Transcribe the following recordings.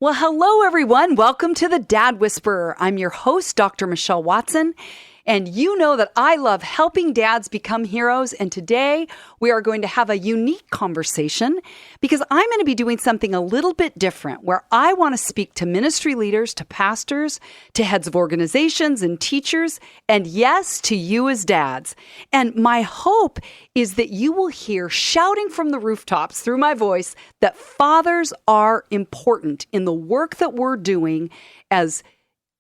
Well, hello, everyone. Welcome to the Dad Whisperer. I'm your host, Dr. Michelle Watson. And you know that I love helping dads become heroes. And today we are going to have a unique conversation because I'm going to be doing something a little bit different where I want to speak to ministry leaders, to pastors, to heads of organizations and teachers, and yes, to you as dads. And my hope is that you will hear shouting from the rooftops through my voice that fathers are important in the work that we're doing as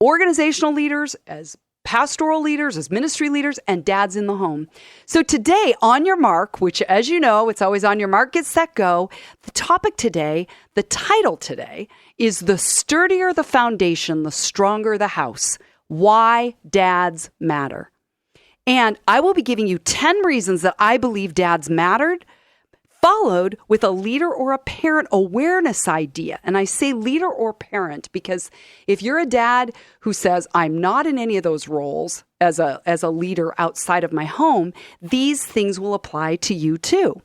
organizational leaders, as pastoral leaders, as ministry leaders, and dads in the home. So today, on your mark, which as you know, it's always on your mark, get set, go. The topic today, the title today, is the sturdier the foundation, the stronger the house. Why dads matter. And I will be giving you 10 reasons that I believe dads mattered, followed with a leader or a parent awareness idea. And I say leader or parent because if you're a dad who says, I'm not in any of those roles as a leader outside of my home, these things will apply to you too.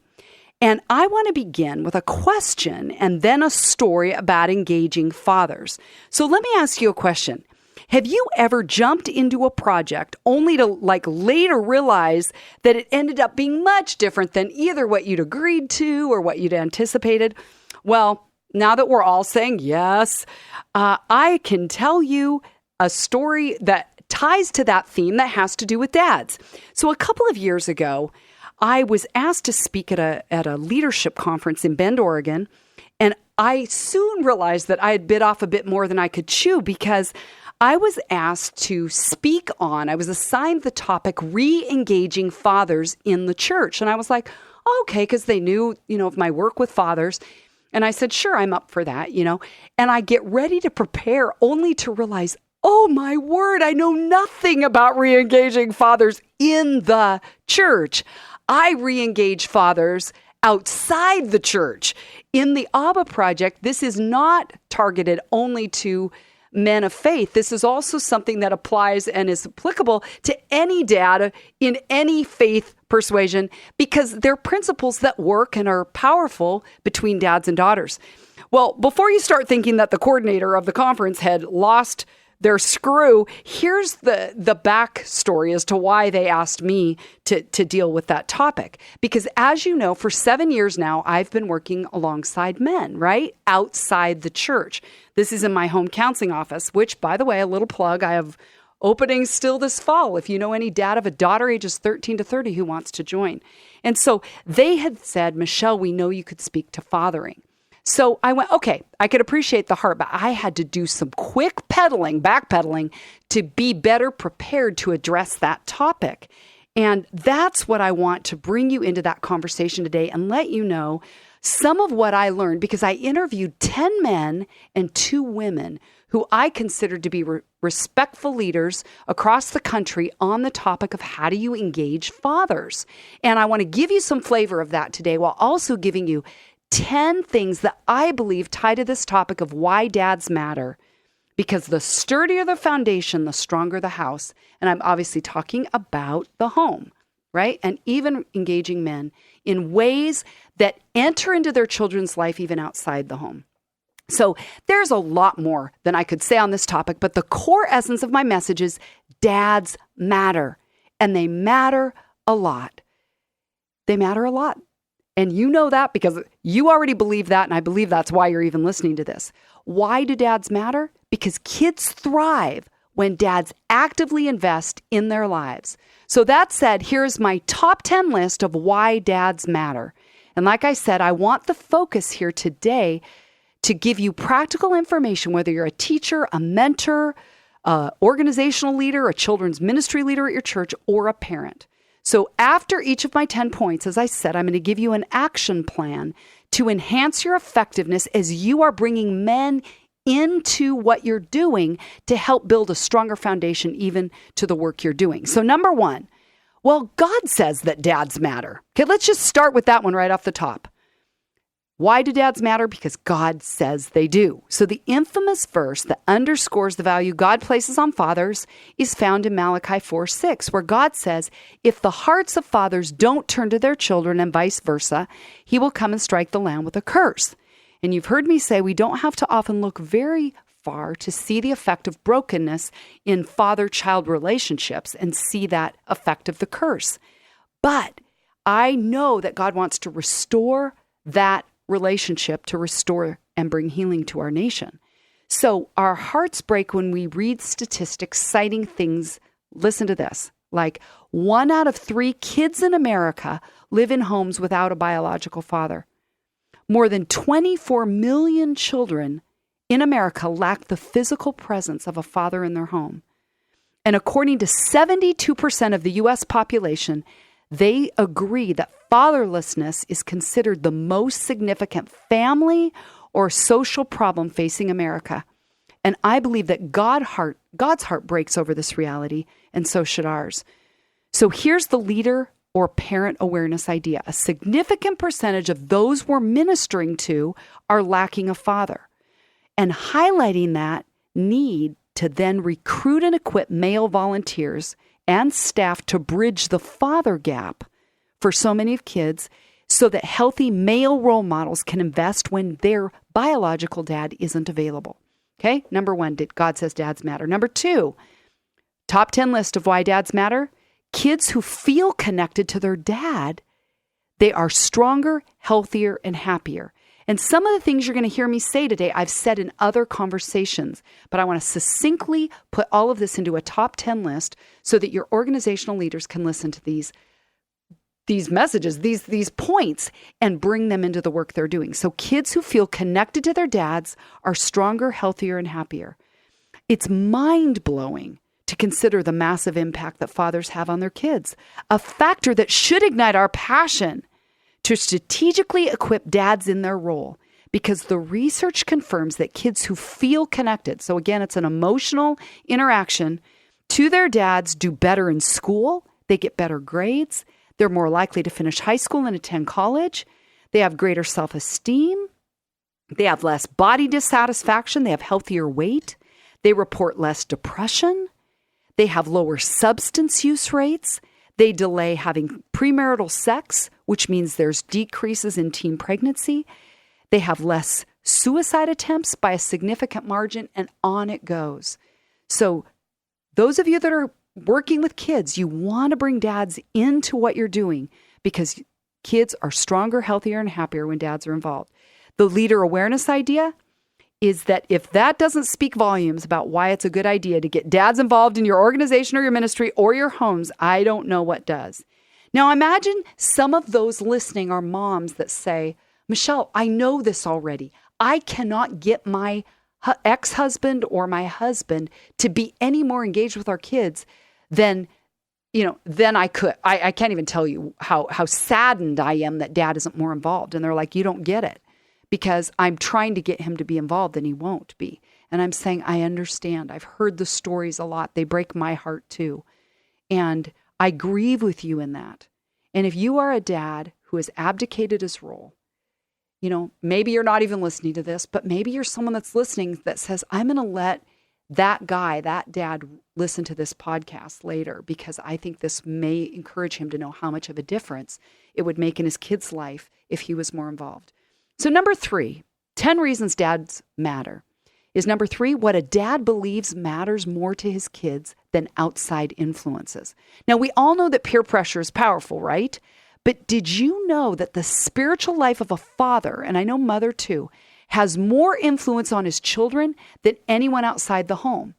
And I want to begin with a question and then a story about engaging fathers. So let me ask you a question. Have you ever jumped into a project only to later realize that it ended up being much different than either what you'd agreed to or what you'd anticipated? Well, now that we're all saying yes, I can tell you a story that ties to that theme that has to do with dads. So a couple of years ago, I was asked to speak at a leadership conference in Bend, Oregon, and I soon realized that I had bit off a bit more than I could chew because I was asked to speak on, I was assigned the topic, re-engaging fathers in the church. And I was like, okay, because they knew, of my work with fathers. And I said, sure, I'm up for that, And I get ready to prepare only to realize, oh my word, I know nothing about re-engaging fathers in the church. I re-engage fathers outside the church. In the Abba Project, this is not targeted only to men of faith. This is also something that applies and is applicable to any dad in any faith persuasion because they're principles that work and are powerful between dads and daughters. Well, before you start thinking that the coordinator of the conference had lost their screw, here's the backstory as to why they asked me to deal with that topic. Because as you know, for 7 years now, I've been working alongside men, right? Outside the church. This is in my home counseling office, which, by the way, a little plug, I have openings still this fall. If you know any dad of a daughter ages 13 to 30 who wants to join. And so they had said, Michelle, we know you could speak to fathering. So I went, okay, I could appreciate the heart, but I had to do some quick backpedaling to be better prepared to address that topic. And that's what I want to bring you into that conversation today and let you know some of what I learned because I interviewed 10 men and 2 women who I considered to be respectful leaders across the country on the topic of how do you engage fathers. And I want to give you some flavor of that today while also giving you 10 things that I believe tie to this topic of why dads matter. Because the sturdier the foundation, the stronger the house. And I'm obviously talking about the home, right? And even engaging men in ways that enter into their children's life even outside the home. So there's a lot more than I could say on this topic, but the core essence of my message is dads matter. And they matter a lot. They matter a lot. And you know that because you already believe that, and I believe that's why you're even listening to this. Why do dads matter? Because kids thrive when dads actively invest in their lives. So that said, here's my top 10 list of why dads matter. And like I said, I want the focus here today to give you practical information, whether you're a teacher, a mentor, organizational leader, a children's ministry leader at your church, or a parent. So after each of my 10 points, as I said, I'm going to give you an action plan to enhance your effectiveness as you are bringing men into what you're doing to help build a stronger foundation even to the work you're doing. So number 1, well, God says that dads matter. Okay, let's just start with that one right off the top. Why do dads matter? Because God says they do. So the infamous verse that underscores the value God places on fathers is found in Malachi 4:6, where God says, if the hearts of fathers don't turn to their children and vice versa, he will come and strike the land with a curse. And you've heard me say we don't have to often look very far to see the effect of brokenness in father-child relationships and see that effect of the curse. But I know that God wants to restore that relationship, to restore and bring healing to our nation. So our hearts break when we read statistics citing things, listen to this, like 1 out of 3 kids in America live in homes without a biological father. More than 24 million children in America lack the physical presence of a father in their home. And according to 72% of the U.S. population, they agree that fatherlessness is considered the most significant family or social problem facing America. And I believe that God's heart breaks over this reality, and so should ours. So here's the leader or parent awareness idea. A significant percentage of those we're ministering to are lacking a father. And highlighting that need to then recruit and equip male volunteers and staff to bridge the father gap for so many of kids so that healthy male role models can invest when their biological dad isn't available. Okay, number 1, God says dads matter. Number 2, top 10 list of why dads matter. Kids who feel connected to their dad, they are stronger, healthier, and happier. And some of the things you're going to hear me say today, I've said in other conversations, but I want to succinctly put all of this into a top 10 list so that your organizational leaders can listen to these messages, these points, and bring them into the work they're doing. So kids who feel connected to their dads are stronger, healthier, and happier. It's mind-blowing to consider the massive impact that fathers have on their kids, a factor that should ignite our passion to strategically equip dads in their role, because the research confirms that kids who feel connected, so again, it's an emotional interaction, to their dads do better in school, they get better grades, they're more likely to finish high school and attend college, they have greater self-esteem, they have less body dissatisfaction, they have healthier weight, they report less depression, they have lower substance use rates, they delay having premarital sex, which means there's decreases in teen pregnancy. They have less suicide attempts by a significant margin, and on it goes. So those of you that are working with kids, you want to bring dads into what you're doing because kids are stronger, healthier, and happier when dads are involved. The leader awareness idea is that if that doesn't speak volumes about why it's a good idea to get dads involved in your organization or your ministry or your homes, I don't know what does. Now imagine some of those listening are moms that say, Michelle, I know this already. I cannot get my ex-husband or my husband to be any more engaged with our kids than I could. I can't even tell you how saddened I am that dad isn't more involved. And they're like, you don't get it. Because I'm trying to get him to be involved and he won't be. And I'm saying, I understand. I've heard the stories a lot. They break my heart too. And I grieve with you in that. And if you are a dad who has abdicated his role, maybe you're not even listening to this, but maybe you're someone that's listening that says, I'm going to let that dad listen to this podcast later because I think this may encourage him to know how much of a difference it would make in his kid's life if he was more involved. So number 3, 10 reasons dads matter, is number 3, what a dad believes matters more to his kids than outside influences. Now, we all know that peer pressure is powerful, right? But did you know that the spiritual life of a father, and I know mother too, has more influence on his children than anyone outside the home?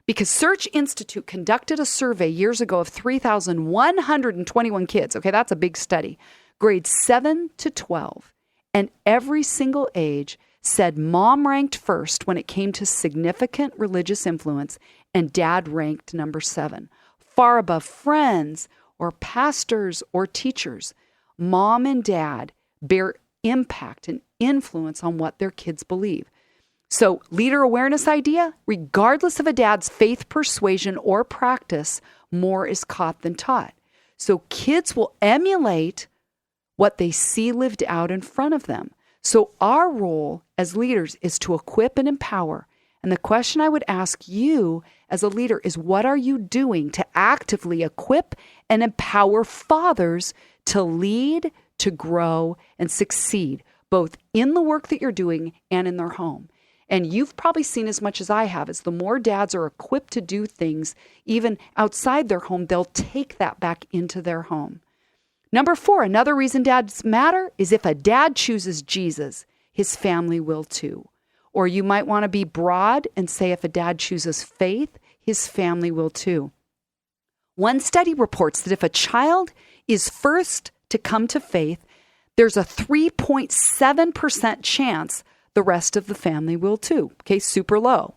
Because Search Institute conducted a survey years ago of 3,121 kids. Okay, that's a big study. Grades 7 to 12. And every single age said mom ranked first when it came to significant religious influence, and dad ranked number 7, far above friends or pastors or teachers. Mom and dad bear impact and influence on what their kids believe. So, leader awareness idea, regardless of a dad's faith, persuasion, or practice, more is caught than taught. So kids will emulate what they see lived out in front of them. So our role as leaders is to equip and empower. And the question I would ask you as a leader is, what are you doing to actively equip and empower fathers to lead, to grow, and succeed, both in the work that you're doing and in their home. And you've probably seen as much as I have, is the more dads are equipped to do things, even outside their home, they'll take that back into their home. Number 4, another reason dads matter is if a dad chooses Jesus, his family will too. Or you might want to be broad and say if a dad chooses faith, his family will too. One study reports that if a child is first to come to faith, there's a 3.7% chance the rest of the family will too. Okay, super low.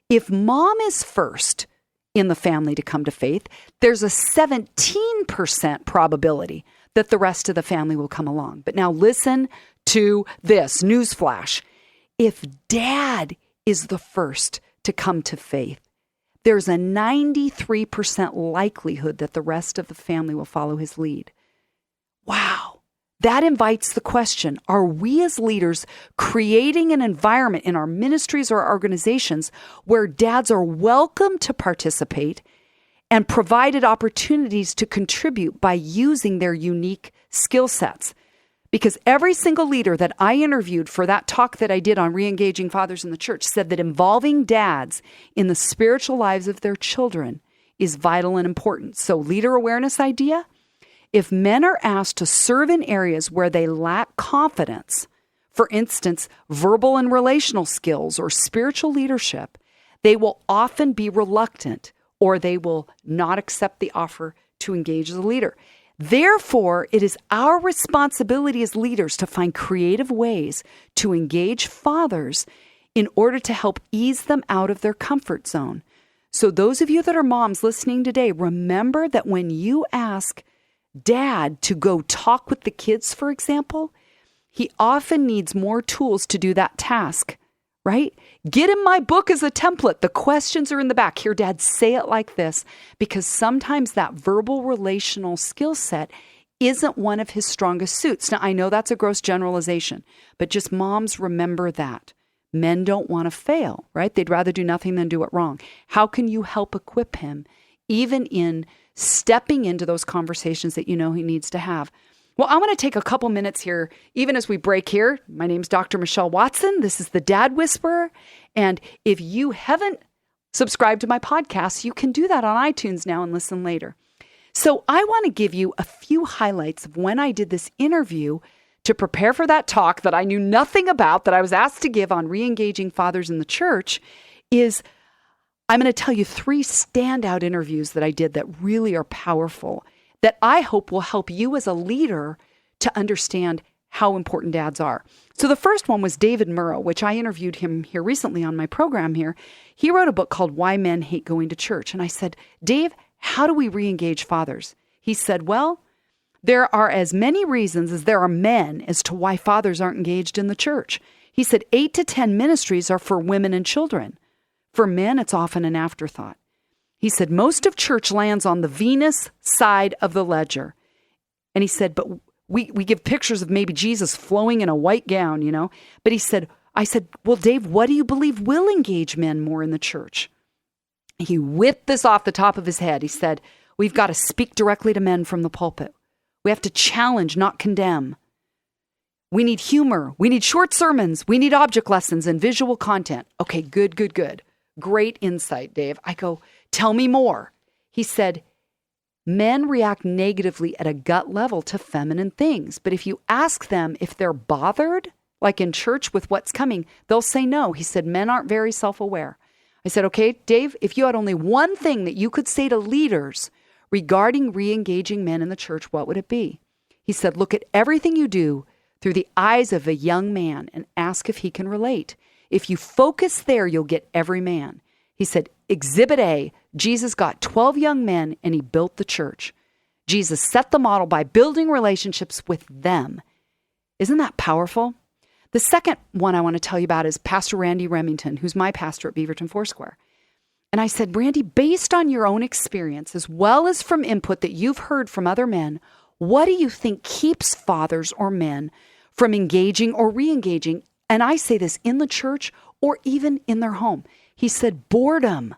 If mom is first in the family to come to faith, there's a 17% probability that the rest of the family will come along. But now listen to this, newsflash. If dad is the first to come to faith, there's a 93% likelihood that the rest of the family will follow his lead. Wow. That invites the question, are we as leaders creating an environment in our ministries or our organizations where dads are welcome to participate and provided opportunities to contribute by using their unique skill sets? Because every single leader that I interviewed for that talk that I did on re-engaging fathers in the church said that involving dads in the spiritual lives of their children is vital and important. So leader awareness idea, if men are asked to serve in areas where they lack confidence, for instance, verbal and relational skills or spiritual leadership, they will often be reluctant or they will not accept the offer to engage as a leader. Therefore, it is our responsibility as leaders to find creative ways to engage fathers in order to help ease them out of their comfort zone. So those of you that are moms listening today, remember that when you ask dad to go talk with the kids, for example, he often needs more tools to do that task, right? Get him my book as a template. The questions are in the back. Here, dad, say it like this, because sometimes that verbal relational skill set isn't one of his strongest suits. Now, I know that's a gross generalization, but just moms, remember that. Men don't want to fail, right? They'd rather do nothing than do it wrong. How can you help equip him, even in stepping into those conversations that you know he needs to have? Well, I want to take a couple minutes here, even as we break here. My name's Dr. Michelle Watson. This is the Dad Whisperer. And if you haven't subscribed to my podcast, you can do that on iTunes now and listen later. So I want to give you a few highlights of when I did this interview to prepare for that talk that I knew nothing about, that I was asked to give on re-engaging fathers in the church. I'm going to tell you 3 standout interviews that I did that really are powerful, that I hope will help you as a leader to understand how important dads are. So the first one was David Murrow, which I interviewed him here recently on my program here. He wrote a book called Why Men Hate Going to Church. And I said, Dave, how do we re-engage fathers? He said, well, there are as many reasons as there are men as to why fathers aren't engaged in the church. He said 8 to 10 ministries are for women and children. For men, it's often an afterthought. He said, most of church lands on the Venus side of the ledger. And he said, but we give pictures of maybe Jesus flowing in a white gown, you know. But I said, well, Dave, what do you believe will engage men more in the church? He whipped this off the top of his head. He said, we've got to speak directly to men from the pulpit. We have to challenge, not condemn. We need humor. We need short sermons. We need object lessons and visual content. Okay, good. Great insight, Dave. I go, tell me more. He said, men react negatively at a gut level to feminine things. But if you ask them if they're bothered, like in church with what's coming, they'll say no. He said, men aren't very self-aware. I said, okay, Dave, if you had only one thing that you could say to leaders regarding re-engaging men in the church, what would it be? He said, look at everything you do through the eyes of a young man and ask if he can relate. If you focus there, you'll get every man. He said, Exhibit A, Jesus got 12 young men and he built the church. Jesus set the model by building relationships with them. Isn't that powerful? The second one I want to tell you about is Pastor Randy Remington, who's my pastor at Beaverton Foursquare. And I said, Randy, based on your own experience, as well as from input that you've heard from other men, what do you think keeps fathers or men from engaging or re-engaging? And I say this in the church or even in their home. He said, boredom.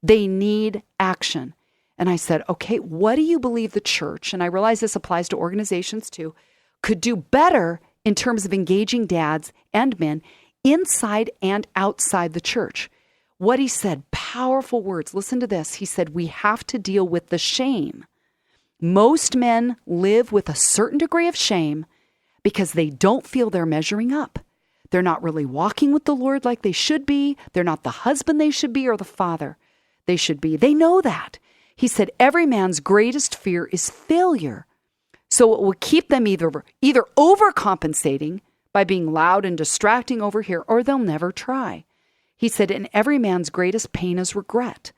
They need action. And I said, okay, what do you believe the church, and I realize this applies to organizations too, could do better in terms of engaging dads and men inside and outside the church. What he said, powerful words. Listen to this. He said, we have to deal with the shame. Most men live with a certain degree of shame because they don't feel they're measuring up. They're not really walking with the Lord like they should be. They're not the husband they should be or the father they should be. They know that. He said, every man's greatest fear is failure. So it will keep them either overcompensating by being loud and distracting over here, or they'll never try. He said, and every man's greatest pain is regret.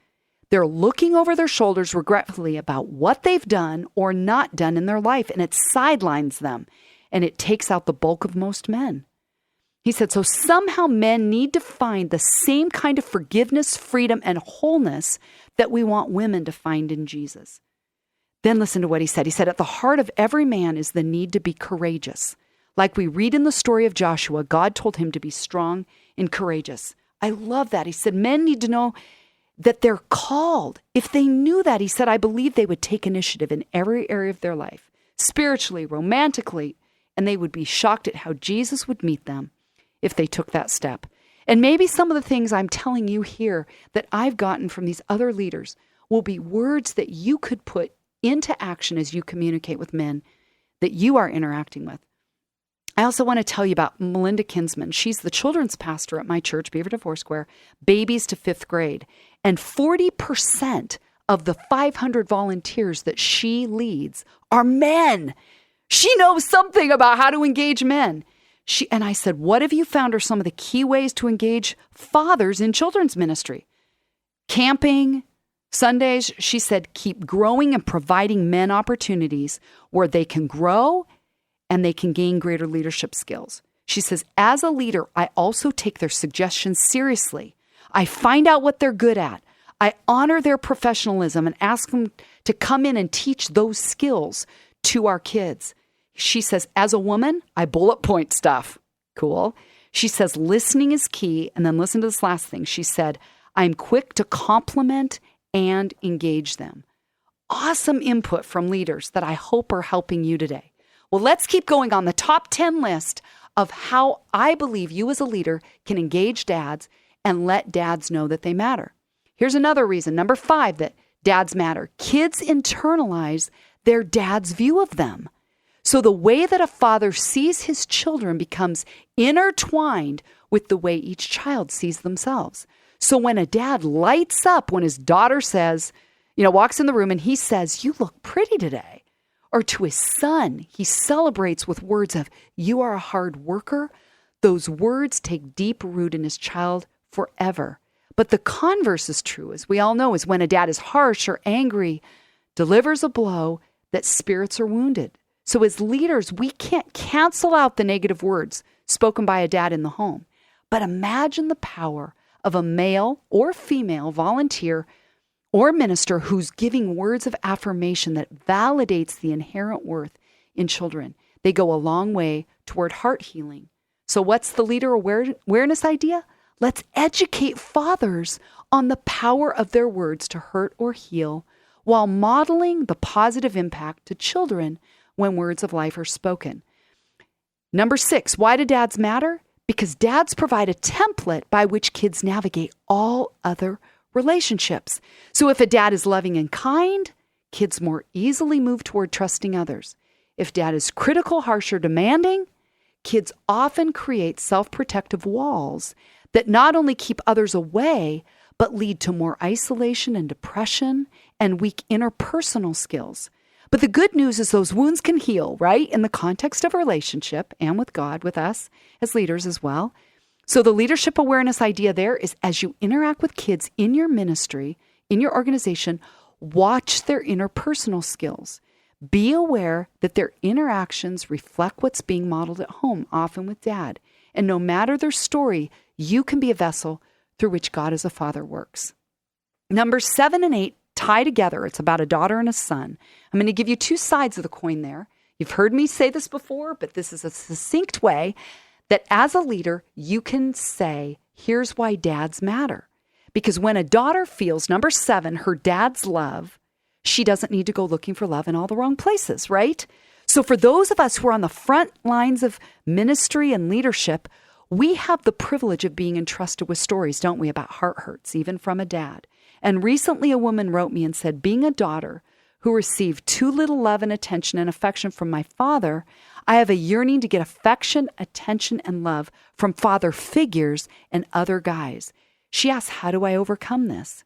They're looking over their shoulders regretfully about what they've done or not done in their life, and it sidelines them, and it takes out the bulk of most men. He said, so somehow men need to find the same kind of forgiveness, freedom, and wholeness that we want women to find in Jesus. Then listen to what he said. He said, at the heart of every man is the need to be courageous. Like we read in the story of Joshua, God told him to be strong and courageous. I love that. He said, men need to know that they're called. If they knew that, he said, I believe they would take initiative in every area of their life, spiritually, romantically, and they would be shocked at how Jesus would meet them if they took that step. And maybe some of the things I'm telling you here that I've gotten from these other leaders will be words that you could put into action as you communicate with men that you are interacting with. I also want to tell you about Melinda Kinsman. She's the children's pastor at my church, Beaverton Foursquare, babies to 5th grade. And 40% of the 500 volunteers that she leads are men. She knows something about how to engage men. And I said, what have you found are some of the key ways to engage fathers in children's ministry? Camping, Sundays. She said, keep growing and providing men opportunities where they can grow and they can gain greater leadership skills. She says, as a leader, I also take their suggestions seriously. I find out what they're good at. I honor their professionalism and ask them to come in and teach those skills to our kids. She says, as a woman, I bullet point stuff. Cool. She says, listening is key. And then listen to this last thing. She said, I'm quick to compliment and engage them. Awesome input from leaders that I hope are helping you today. Well, let's keep going on the top 10 list of how I believe you as a leader can engage dads and let dads know that they matter. Here's another reason, number 5, that dads matter. Kids internalize their dad's view of them. So the way that a father sees his children becomes intertwined with the way each child sees themselves. So when a dad lights up when his daughter says, walks in the room and he says, you look pretty today. Or to his son, he celebrates with words of, you are a hard worker. Those words take deep root in his child forever. But the converse is true, as we all know, is when a dad is harsh or angry, delivers a blow, that spirits are wounded. So as leaders, we can't cancel out the negative words spoken by a dad in the home. But imagine the power of a male or female volunteer or minister who's giving words of affirmation that validates the inherent worth in children. They go a long way toward heart healing. So what's the leader awareness idea? Let's educate fathers on the power of their words to hurt or heal while modeling the positive impact to children when words of life are spoken. Number 6, why do dads matter? Because dads provide a template by which kids navigate all other relationships. So if a dad is loving and kind, kids more easily move toward trusting others. If dad is critical, harsh, or demanding, kids often create self-protective walls that not only keep others away, but lead to more isolation and depression and weak interpersonal skills. But the good news is those wounds can heal, right? In the context of a relationship and with God, with us as leaders as well. So the leadership awareness idea there is as you interact with kids in your ministry, in your organization, watch their interpersonal skills. Be aware that their interactions reflect what's being modeled at home, often with dad. And no matter their story, you can be a vessel through which God as a father works. Numbers 7 and 8 tie together. It's about a daughter and a son. I'm going to give you 2 sides of the coin there. You've heard me say this before, but this is a succinct way that as a leader, you can say, here's why dads matter. Because when a daughter feels, number 7, her dad's love, she doesn't need to go looking for love in all the wrong places, right? So for those of us who are on the front lines of ministry and leadership, we have the privilege of being entrusted with stories, don't we, about heart hurts, even from a dad. And recently a woman wrote me and said, being a daughter who received too little love and attention and affection from my father, I have a yearning to get affection, attention, and love from father figures and other guys. She asked, how do I overcome this?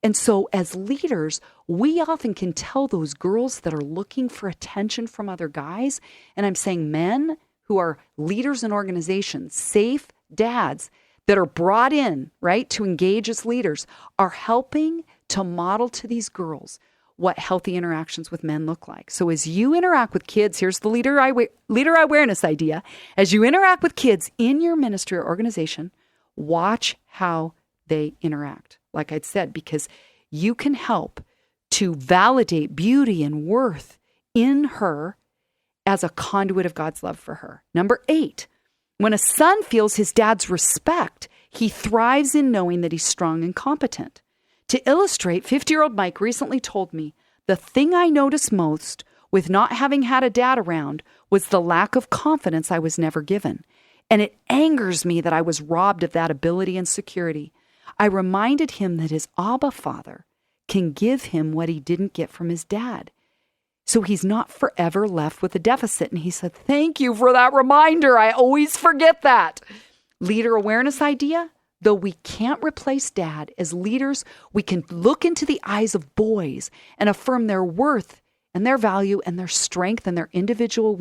And so as leaders, we often can tell those girls that are looking for attention from other guys, and I'm saying men who are leaders in organizations, safe dads that are brought in, right, to engage as leaders, are helping to model to these girls what healthy interactions with men look like. So as you interact with kids, here's the leader awareness idea. As you interact with kids in your ministry or organization, watch how they interact. Like I'd said, because you can help to validate beauty and worth in her as a conduit of God's love for her. Number 8, when a son feels his dad's respect, he thrives in knowing that he's strong and competent. To illustrate, 50-year-old Mike recently told me, the thing I noticed most with not having had a dad around was the lack of confidence I was never given. And it angers me that I was robbed of that ability and security. I reminded him that his Abba Father can give him what he didn't get from his dad. So he's not forever left with a deficit. And he said, thank you for that reminder. I always forget that. Leader awareness idea. Though we can't replace dad, as leaders, we can look into the eyes of boys and affirm their worth and their value and their strength and their individual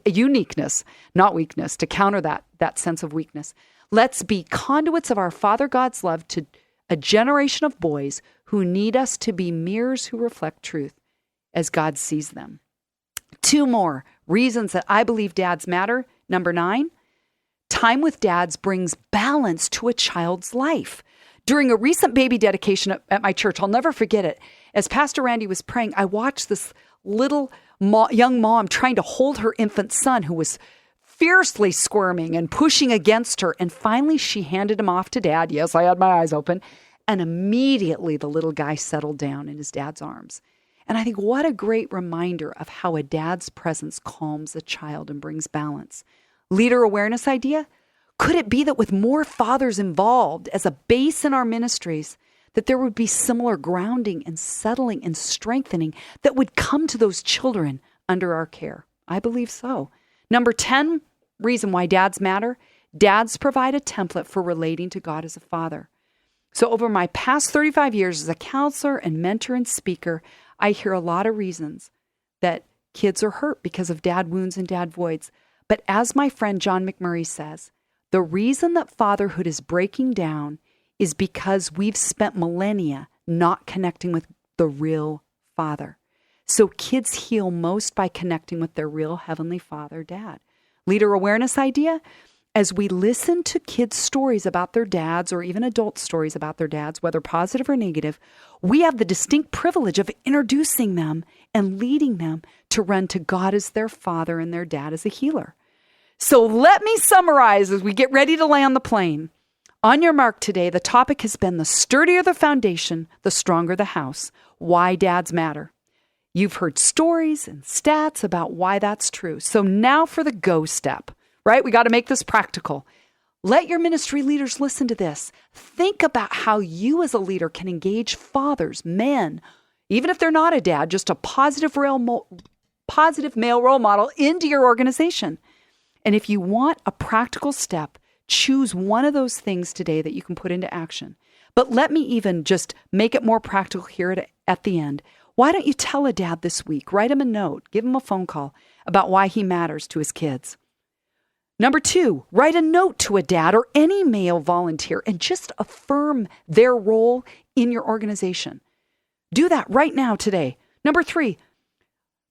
uniqueness, not weakness, to counter that sense of weakness. Let's be conduits of our Father God's love to a generation of boys who need us to be mirrors who reflect truth as God sees them. 2 more reasons that I believe dads matter. Number 9, time with dads brings balance to a child's life. During a recent baby dedication at my church, I'll never forget it. As Pastor Randy was praying, I watched this little young mom trying to hold her infant son who was fiercely squirming and pushing against her. And finally, she handed him off to dad. Yes, I had my eyes open. And immediately the little guy settled down in his dad's arms. And I think what a great reminder of how a dad's presence calms a child and brings balance. Leader awareness idea? Could it be that with more fathers involved as a base in our ministries, that there would be similar grounding and settling and strengthening that would come to those children under our care? I believe so. Number 10, reason why dads matter. Dads provide a template for relating to God as a father. So over my past 35 years as a counselor and mentor and speaker, I hear a lot of reasons that kids are hurt because of dad wounds and dad voids. But as my friend John McMurray says, the reason that fatherhood is breaking down is because we've spent millennia not connecting with the real father. So kids heal most by connecting with their real heavenly father, dad. Leader awareness idea? As we listen to kids' stories about their dads or even adult stories about their dads, whether positive or negative, we have the distinct privilege of introducing them and leading them to run to God as their father and their dad as a healer. So let me summarize as we get ready to land the plane. On your mark today, the topic has been the sturdier the foundation, the stronger the house. Why dads matter. You've heard stories and stats about why that's true. So now for the go step, right? We got to make this practical. Let your ministry leaders listen to this. Think about how you as a leader can engage fathers, men, even if they're not a dad, just a positive male role model into your organization. And if you want a practical step, choose one of those things today that you can put into action. But let me even just make it more practical here at the end. Why don't you tell a dad this week? Write him a note, give him a phone call about why he matters to his kids. Number 2, write a note to a dad or any male volunteer and just affirm their role in your organization. Do that right now today. Number 3,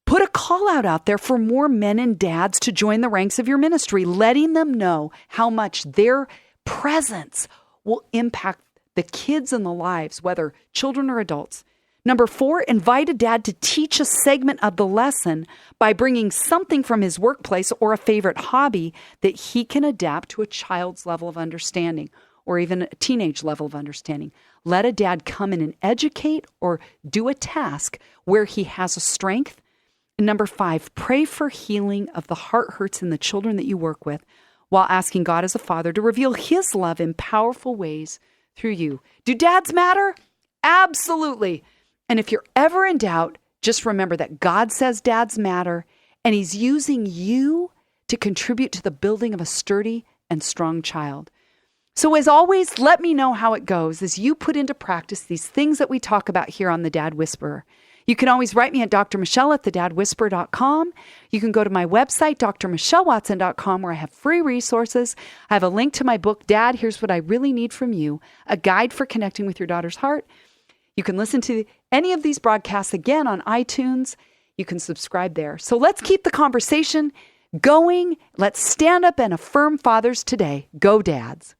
put a call out there for more men and dads to join the ranks of your ministry, letting them know how much their presence will impact the kids and the lives, whether children or adults. Number 4, invite a dad to teach a segment of the lesson by bringing something from his workplace or a favorite hobby that he can adapt to a child's level of understanding or even a teenage level of understanding. Let a dad come in and educate or do a task where he has a strength And number 5, pray for healing of the heart hurts in the children that you work with while asking God as a father to reveal his love in powerful ways through you. Do dads matter? Absolutely. And if you're ever in doubt, just remember that God says dads matter, and he's using you to contribute to the building of a sturdy and strong child. So as always, let me know how it goes as you put into practice these things that we talk about here on The Dad Whisperer. You can always write me at drmichelle@thedadwhisperer.com. You can go to my website, drmichellewatson.com, where I have free resources. I have a link to my book, Dad, Here's What I Really Need From You, a guide for connecting with your daughter's heart. You can listen to any of these broadcasts again on iTunes. You can subscribe there. So let's keep the conversation going. Let's stand up and affirm fathers today. Go Dads.